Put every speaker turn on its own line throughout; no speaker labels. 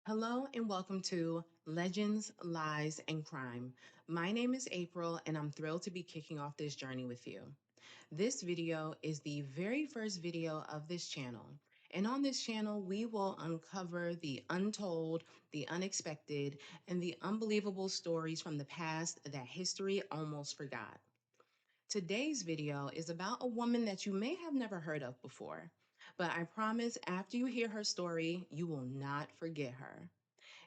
Hello and welcome to Legends, Lies, and Crime. My name is April and I'm thrilled to be kicking off this journey with you. This video is the very first video of this channel. And on this channel, we will uncover the untold, the unexpected, and the unbelievable stories from the past that history almost forgot. Today's video is about a woman that you may have never heard of before, but I promise after you hear her story, you will not forget her.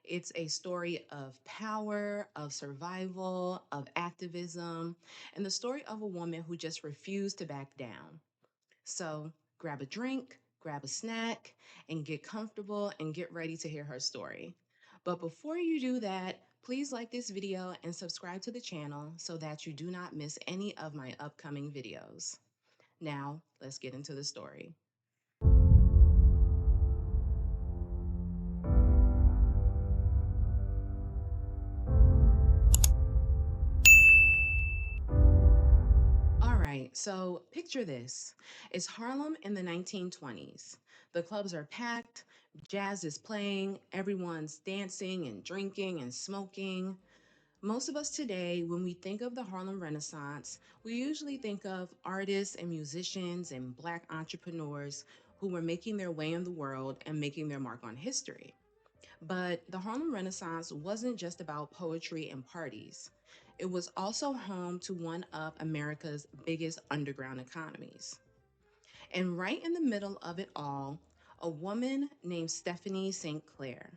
It's a story of power, of survival, of activism, and the story of a woman who just refused to back down. So grab a drink, grab a snack, and get comfortable and get ready to hear her story. But before you do that, please like this video and subscribe to the channel so that you do not miss any of my upcoming videos. Now, let's get into the story. All right, so picture this. It's Harlem in the 1920s. The clubs are packed, jazz is playing, everyone's dancing and drinking and smoking. Most of us today, when we think of the Harlem Renaissance, we usually think of artists and musicians and Black entrepreneurs who were making their way in the world and making their mark on history. But the Harlem Renaissance wasn't just about poetry and parties. It was also home to one of America's biggest underground economies. And right in the middle of it all, a woman named Stephanie St. Clair.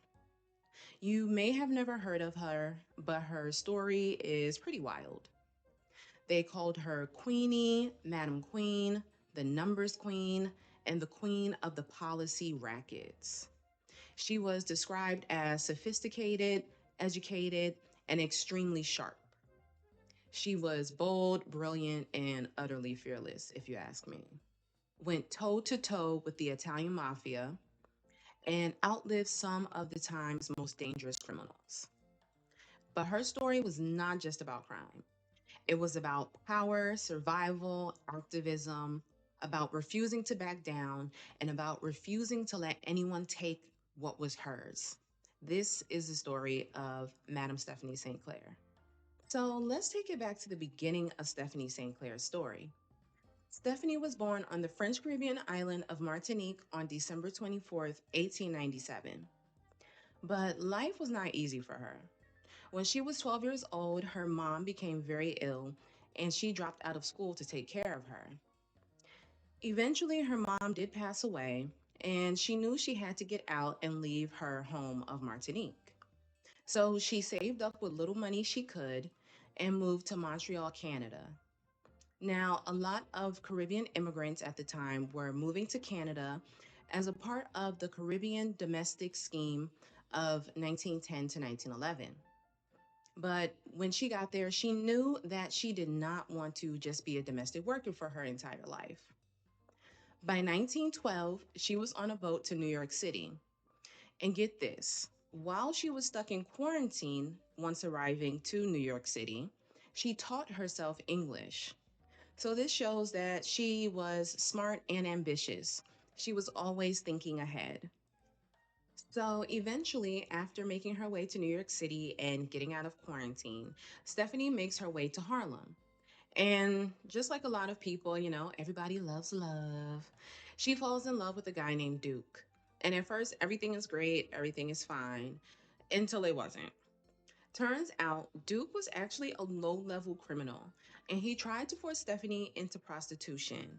You may have never heard of her, but her story is pretty wild. They called her Queenie, Madam Queen, the Numbers Queen, and the Queen of the Policy Rackets. She was described as sophisticated, educated, and extremely sharp. She was bold, brilliant, and utterly fearless, if you ask me. Went toe to toe with the Italian Mafia and outlived some of the time's most dangerous criminals. But her story was not just about crime. It was about power, survival, activism, about refusing to back down, and about refusing to let anyone take what was hers. This is the story of Madame Stephanie St. Clair. So let's take it back to the beginning of Stephanie St. Clair's story. Stephanie was born on the French Caribbean island of Martinique on December 24th, 1897. But life was not easy for her. When she was 12 years old, her mom became very ill and she dropped out of school to take care of her. Eventually, her mom did pass away, and she knew she had to get out and leave her home of Martinique. So she saved up what little money she could and moved to Montreal, Canada. Now, a lot of Caribbean immigrants at the time were moving to Canada as a part of the Caribbean domestic scheme of 1910 to 1911. But when she got there, she knew that she did not want to just be a domestic worker for her entire life. By 1912, she was on a boat to New York City. And get this, while she was stuck in quarantine once arriving to New York City, she taught herself English. So this shows that she was smart and ambitious. She was always thinking ahead. So eventually, after making her way to New York City and getting out of quarantine, Stephanie makes her way to Harlem. And just like a lot of people, everybody loves love. She falls in love with a guy named Duke. And at first, everything is great, everything is fine, until it wasn't. Turns out, Duke was actually a low level criminal, and he tried to force Stephanie into prostitution.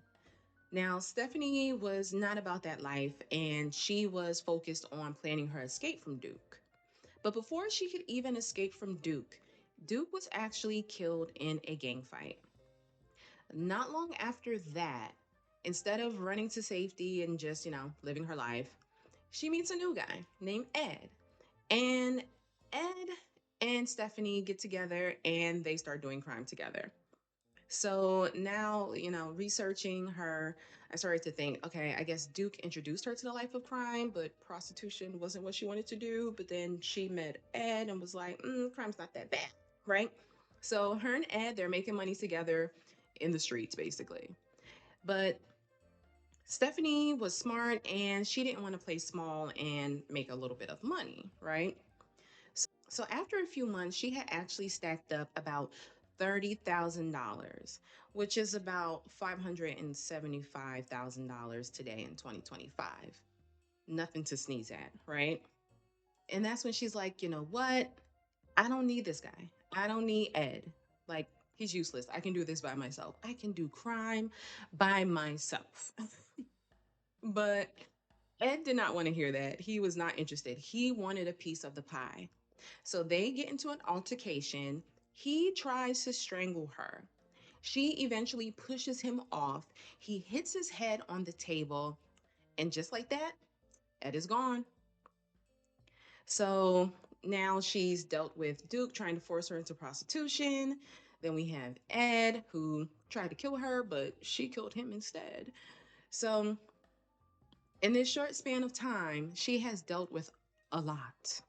Now, Stephanie was not about that life, and she was focused on planning her escape from Duke. But before she could even escape from Duke, Duke was actually killed in a gang fight. Not long after that, instead of running to safety and just, living her life, she meets a new guy named Ed. And Ed and Stephanie get together and they start doing crime together. So now, researching her, I started to think, okay, I guess Duke introduced her to the life of crime, but prostitution wasn't what she wanted to do. But then she met Ed and was like, crime's not that bad, right? So her and Ed, they're making money together in the streets, basically. But Stephanie was smart and she didn't want to play small and make a little bit of money, right? So after a few months, she had actually stacked up about $30,000, which is about $575,000 today in 2025. Nothing to sneeze at, right? And that's when she's like, you know what? I don't need this guy. I don't need Ed. Like, he's useless. I can do this by myself. I can do crime by myself. But Ed did not want to hear that. He was not interested. He wanted a piece of the pie. So they get into an altercation. He tries to strangle her. She eventually pushes him off. He hits his head on the table. And just like that, Ed is gone. So now she's dealt with Duke trying to force her into prostitution. Then we have Ed who tried to kill her, but she killed him instead. So in this short span of time, she has dealt with a lot.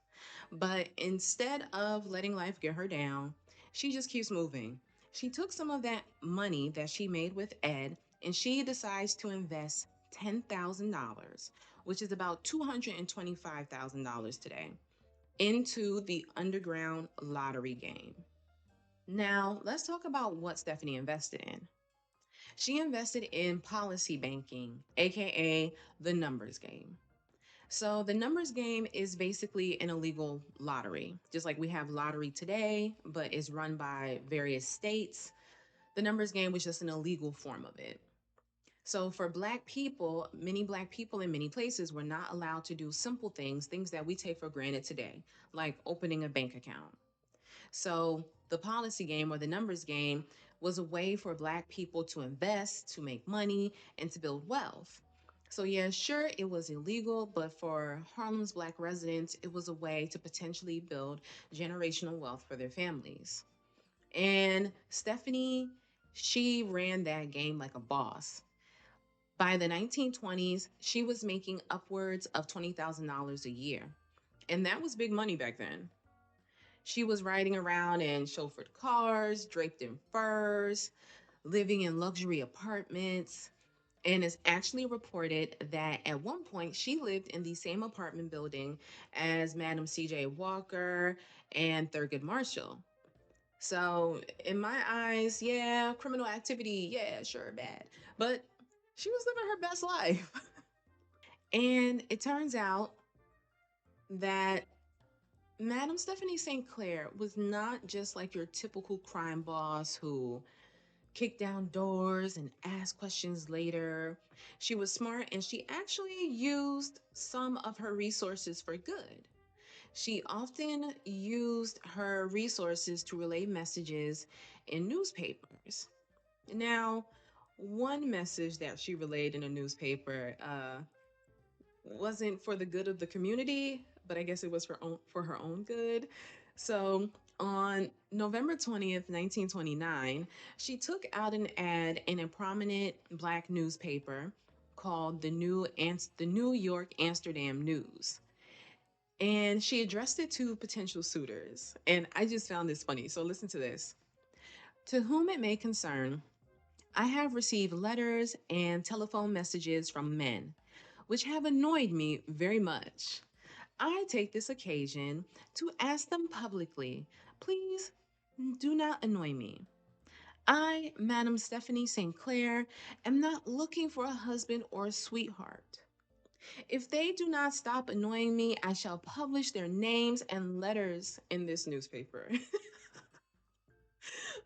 But instead of letting life get her down, she just keeps moving. She took some of that money that she made with Ed and she decides to invest $10,000, which is about $225,000 today, into the underground lottery game. Now, let's talk about what Stephanie invested in. She invested in policy banking, aka the numbers game. So, the numbers game is basically an illegal lottery. Just like we have lottery today, but it's run by various states. The numbers game was just an illegal form of it. So, for Black people, many Black people in many places were not allowed to do simple things, things that we take for granted today, like opening a bank account. So the policy game or the numbers game was a way for Black people to invest, to make money, and to build wealth. So, yeah, sure, it was illegal, but for Harlem's Black residents, it was a way to potentially build generational wealth for their families. And Stephanie, she ran that game like a boss. By the 1920s, she was making upwards of $20,000 a year. And that was big money back then. She was riding around in chauffeured cars, draped in furs, living in luxury apartments. And it's actually reported that at one point she lived in the same apartment building as Madam C.J. Walker and Thurgood Marshall. So, in my eyes, yeah, criminal activity, yeah, sure, bad. But she was living her best life. And it turns out that Madam Stephanie St. Clair was not just like your typical crime boss who kicked down doors and asked questions later. She was smart and she actually used some of her resources for good. She often used her resources to relay messages in newspapers. Now, one message that she relayed in a newspaper wasn't for the good of the community, but I guess it was for her own good. So on November 20th, 1929, she took out an ad in a prominent Black newspaper called the New York Amsterdam News. And she addressed it to potential suitors. And I just found this funny. So listen to this. To whom it may concern, I have received letters and telephone messages from men, which have annoyed me very much. I take this occasion to ask them publicly, please do not annoy me. I, Madam Stephanie St. Clair, am not looking for a husband or a sweetheart. If they do not stop annoying me, I shall publish their names and letters in this newspaper.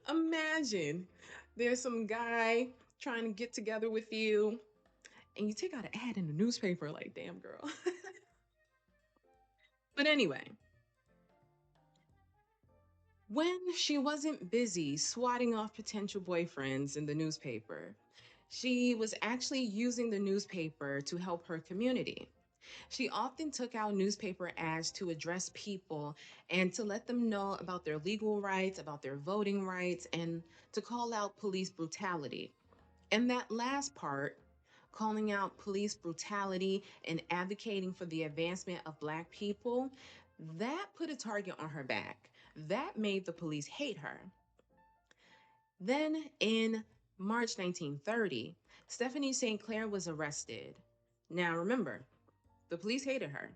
Imagine there's some guy trying to get together with you, and you take out an ad in the newspaper, like, damn, girl. But anyway, when she wasn't busy swatting off potential boyfriends in the newspaper, she was actually using the newspaper to help her community. She often took out newspaper ads to address people and to let them know about their legal rights, about their voting rights, and to call out police brutality. And that last part, calling out police brutality and advocating for the advancement of Black people, that put a target on her back. That made the police hate her. Then in March 1930, Stephanie St. Clair was arrested. Now remember, the police hated her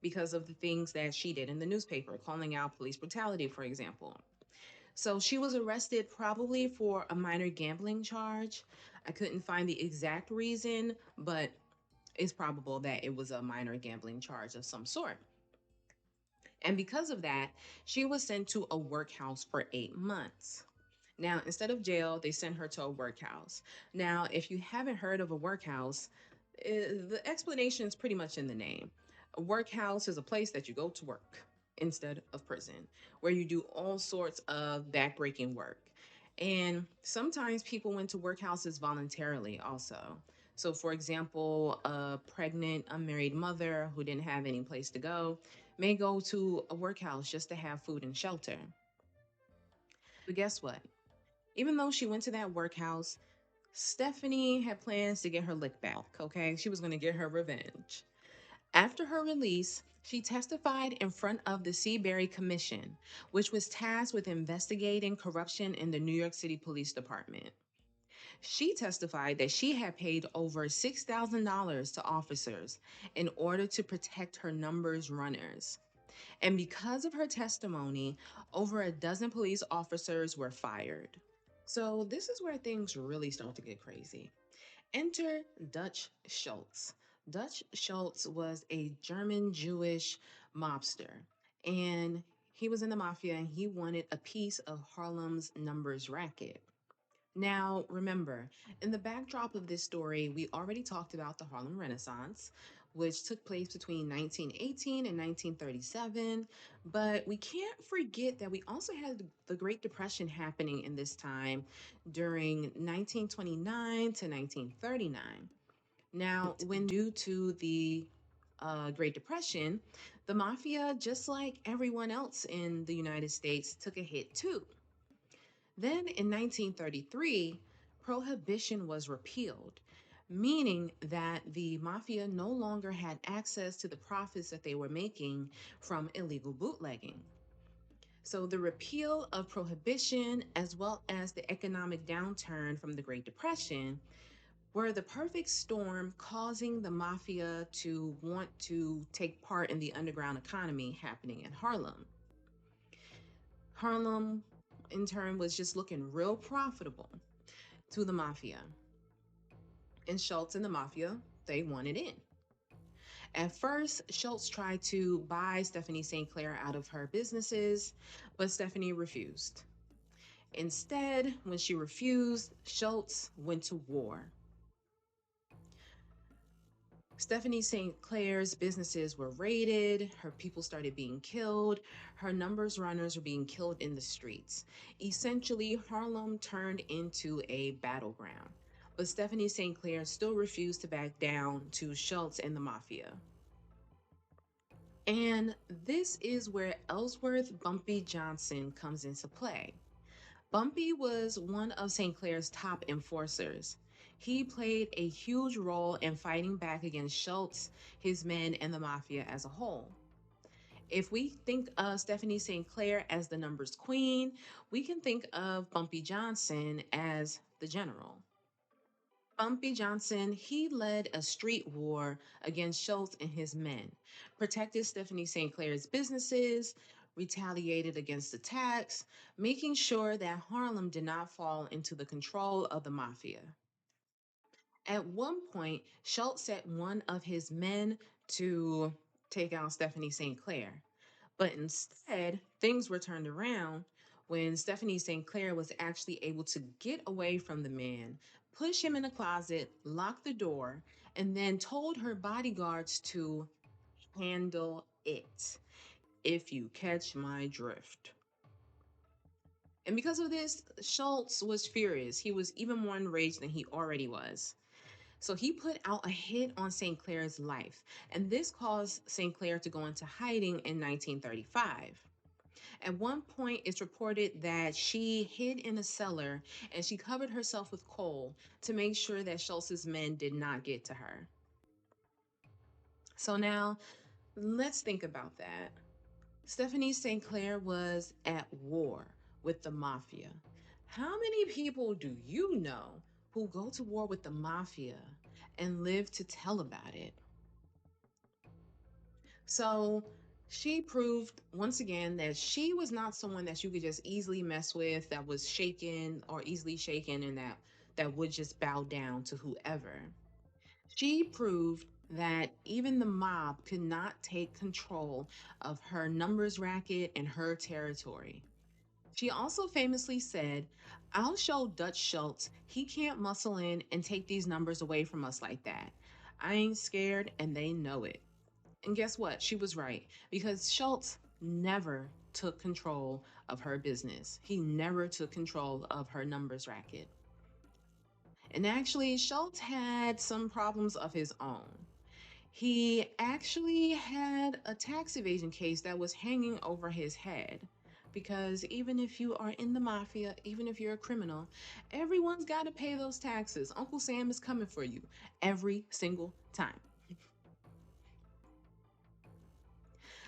because of the things that she did in the newspaper, calling out police brutality, for example. So she was arrested probably for a minor gambling charge. I couldn't find the exact reason, but it's probable that it was a minor gambling charge of some sort. And because of that, she was sent to a workhouse for 8 months. Now, instead of jail, they sent her to a workhouse. Now, if you haven't heard of a workhouse, the explanation is pretty much in the name. A workhouse is a place that you go to work instead of prison, where you do all sorts of backbreaking work. And sometimes people went to workhouses voluntarily also. So, for example, a pregnant, unmarried mother who didn't have any place to go may go to a workhouse just to have food and shelter. But guess what? Even though she went to that workhouse, Stephanie had plans to get her lick back, okay? She was going to get her revenge. After her release, she testified in front of the Seabury Commission, which was tasked with investigating corruption in the New York City Police Department. She testified that she had paid over $6,000 to officers in order to protect her numbers runners. And because of her testimony, over a dozen police officers were fired. So, this is where things really start to get crazy. Enter Dutch Schultz. Dutch Schultz was a German Jewish mobster, and he was in the mafia and he wanted a piece of Harlem's numbers racket. Now, remember, in the backdrop of this story, we already talked about the Harlem Renaissance, which took place between 1918 and 1937. But we can't forget that we also had the Great Depression happening in this time during 1929 to 1939. Now, when due to the Great Depression, the mafia, just like everyone else in the United States, took a hit too. Then in 1933, prohibition was repealed, meaning that the mafia no longer had access to the profits that they were making from illegal bootlegging. So the repeal of prohibition, as well as the economic downturn from the Great Depression, were the perfect storm causing the mafia to want to take part in the underground economy happening in Harlem. Harlem, in turn, was just looking real profitable to the mafia. And Schultz and the mafia, they wanted in. At first, Schultz tried to buy Stephanie St. Clair out of her businesses, but Stephanie refused. Instead, when she refused, Schultz went to war. Stephanie St. Clair's businesses were raided, her people started being killed, her numbers runners were being killed in the streets. Essentially, Harlem turned into a battleground. But Stephanie St. Clair still refused to back down to Schultz and the mafia. And this is where Ellsworth Bumpy Johnson comes into play. Bumpy was one of St. Clair's top enforcers. He played a huge role in fighting back against Schultz, his men, and the mafia as a whole. If we think of Stephanie St. Clair as the numbers queen, we can think of Bumpy Johnson as the general. Bumpy Johnson, he led a street war against Schultz and his men, protected Stephanie St. Clair's businesses, retaliated against attacks, making sure that Harlem did not fall into the control of the mafia. At one point, Schultz set one of his men to take out Stephanie St. Clair. But instead, things were turned around when Stephanie St. Clair was actually able to get away from the man, push him in a closet, lock the door, and then told her bodyguards to handle it, if you catch my drift. And because of this, Schultz was furious. He was even more enraged than he already was. So he put out a hit on St. Clair's life, and this caused St. Clair to go into hiding in 1935. At one point, it's reported that she hid in a cellar and she covered herself with coal to make sure that Schultz's men did not get to her. So now, let's think about that. Stephanie St. Clair was at war with the mafia. How many people do you know who go to war with the mafia and live to tell about it? So she proved once again that she was not someone that you could just easily mess with, that was shaken or easily shaken, and that would just bow down to whoever. She proved that even the mob could not take control of her numbers racket and her territory. She also famously said, "I'll show Dutch Schultz he can't muscle in and take these numbers away from us like that. I ain't scared and they know it." And guess what? She was right because Schultz never took control of her business. He never took control of her numbers racket. And actually, Schultz had some problems of his own. He actually had a tax evasion case that was hanging over his head. Because even if you are in the mafia, even if you're a criminal, everyone's got to pay those taxes. Uncle Sam is coming for you every single time.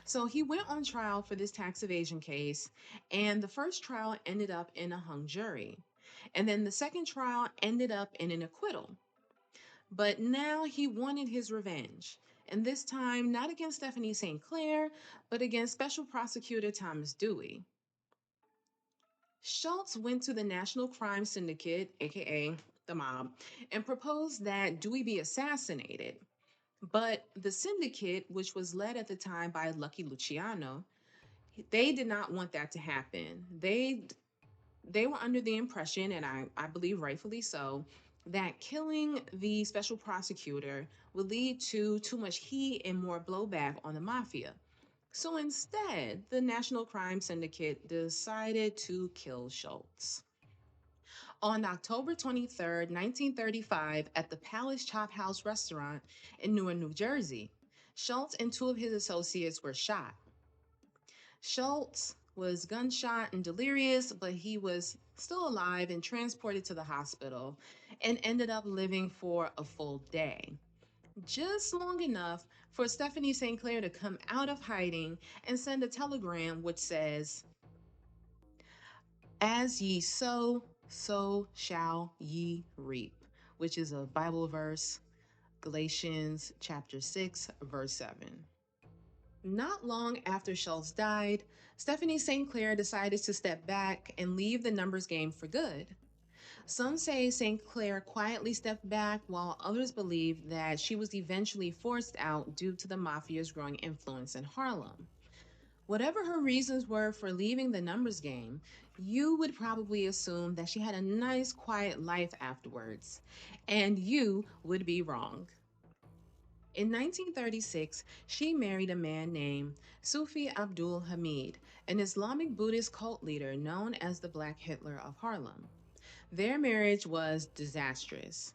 So he went on trial for this tax evasion case, and the first trial ended up in a hung jury. And then the second trial ended up in an acquittal. But now he wanted his revenge. And this time, not against Stephanie St. Clair, but against Special Prosecutor Thomas Dewey. Schultz went to the National Crime Syndicate, aka the mob, and proposed that Dewey be assassinated. But the syndicate, which was led at the time by Lucky Luciano, they did not want that to happen. They were under the impression, and I believe rightfully so, that killing the special prosecutor would lead to too much heat and more blowback on the mafia. So instead, the National Crime Syndicate decided to kill Schultz. On October 23rd, 1935, at the Palace Chop House restaurant in Newark, New Jersey, Schultz and two of his associates were shot. Schultz was gunshot and delirious, but he was still alive and transported to the hospital and ended up living for a full day. Just long enough for Stephanie St. Clair to come out of hiding and send a telegram which says, "As ye sow, so shall ye reap," which is a Bible verse, Galatians chapter 6, verse 7. Not long after Schultz died, Stephanie St. Clair decided to step back and leave the numbers game for good. Some say St. Clair quietly stepped back, while others believe that she was eventually forced out due to the mafia's growing influence in Harlem. Whatever her reasons were for leaving the numbers game, you would probably assume that she had a nice, quiet life afterwards. And you would be wrong. In 1936, she married a man named Sufi Abdul Hamid, an Islamic Buddhist cult leader known as the Black Hitler of Harlem. Their marriage was disastrous.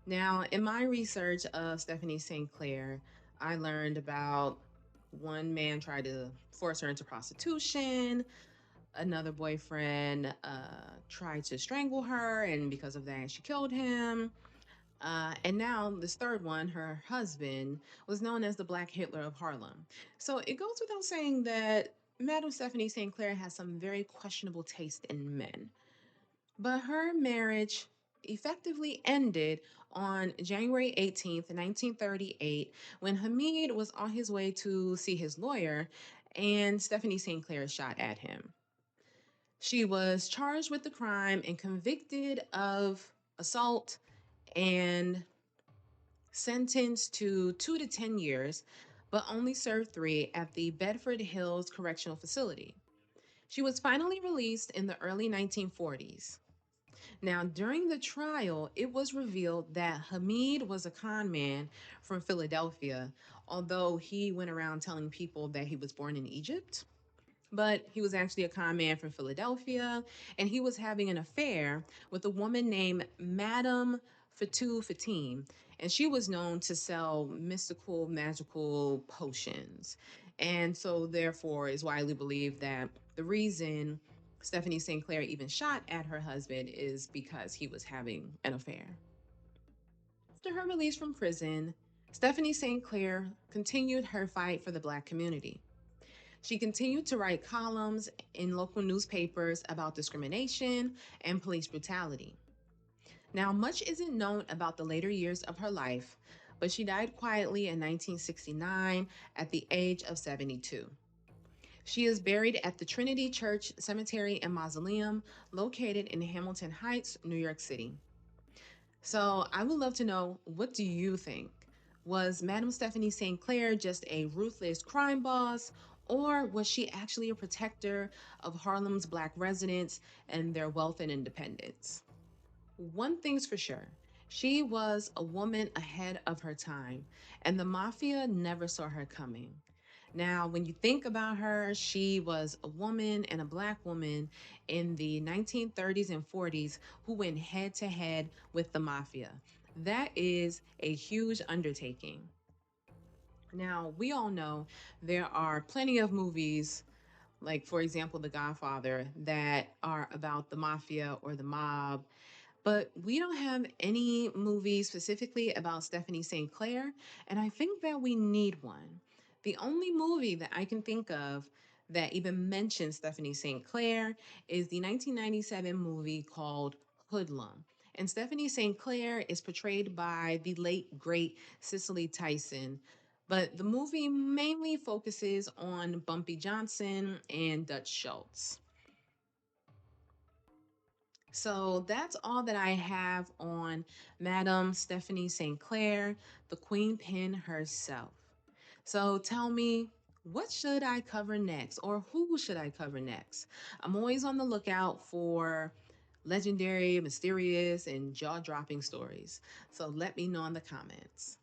Now, in my research of Stephanie St. Clair, I learned about one man tried to force her into prostitution, another boyfriend tried to strangle her, and because of that, she killed him. And now, this third one, her husband, was known as the Black Hitler of Harlem. So it goes without saying that Madame Stephanie St. Clair has some very questionable taste in men. But her marriage effectively ended on January 18th, 1938, when Hamid was on his way to see his lawyer and Stephanie St. Clair shot at him. She was charged with the crime and convicted of assault and sentenced to 2 to 10 years, but only served 3 at the Bedford Hills Correctional Facility. She was finally released in the early 1940s. Now, during the trial, it was revealed that Hamid was a con man from Philadelphia, although he went around telling people that he was born in Egypt. But he was actually a con man from Philadelphia, and he was having an affair with a woman named Madame Fatou Fatim, and she was known to sell mystical, magical potions. And so, therefore, is widely believed that the reason Stephanie St. Clair even shot at her husband is because he was having an affair. After her release from prison, Stephanie St. Clair continued her fight for the Black community. She continued to write columns in local newspapers about discrimination and police brutality. Now, much isn't known about the later years of her life, but she died quietly in 1969 at the age of 72. She is buried at the Trinity Church Cemetery and Mausoleum located in Hamilton Heights, New York City. So, I would love to know, what do you think? Was Madame Stephanie St. Clair just a ruthless crime boss, or was she actually a protector of Harlem's Black residents and their wealth and independence? One thing's for sure, she was a woman ahead of her time, and the mafia never saw her coming. Now, when you think about her, she was a woman and a Black woman in the 1930s and 40s who went head to head with the mafia. That is a huge undertaking. Now, we all know there are plenty of movies, like, for example, The Godfather, that are about the mafia or the mob, but we don't have any movie specifically about Stephanie St. Clair, and I think that we need one. The only movie that I can think of that even mentions Stephanie St. Clair is the 1997 movie called Hoodlum. And Stephanie St. Clair is portrayed by the late, great Cicely Tyson. But the movie mainly focuses on Bumpy Johnson and Dutch Schultz. So that's all that I have on Madam Stephanie St. Clair, the Queenpin herself. So tell me, what should I cover next, or who should I cover next? I'm always on the lookout for legendary, mysterious, and jaw dropping stories. So let me know in the comments.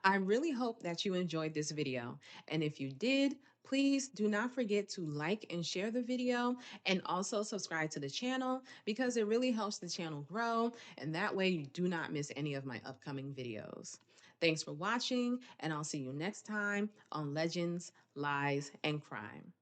I really hope that you enjoyed this video. And if you did, please do not forget to like and share the video, and also subscribe to the channel because it really helps the channel grow. And that way you do not miss any of my upcoming videos. Thanks for watching, and I'll see you next time on Legends, Lies, and Crime.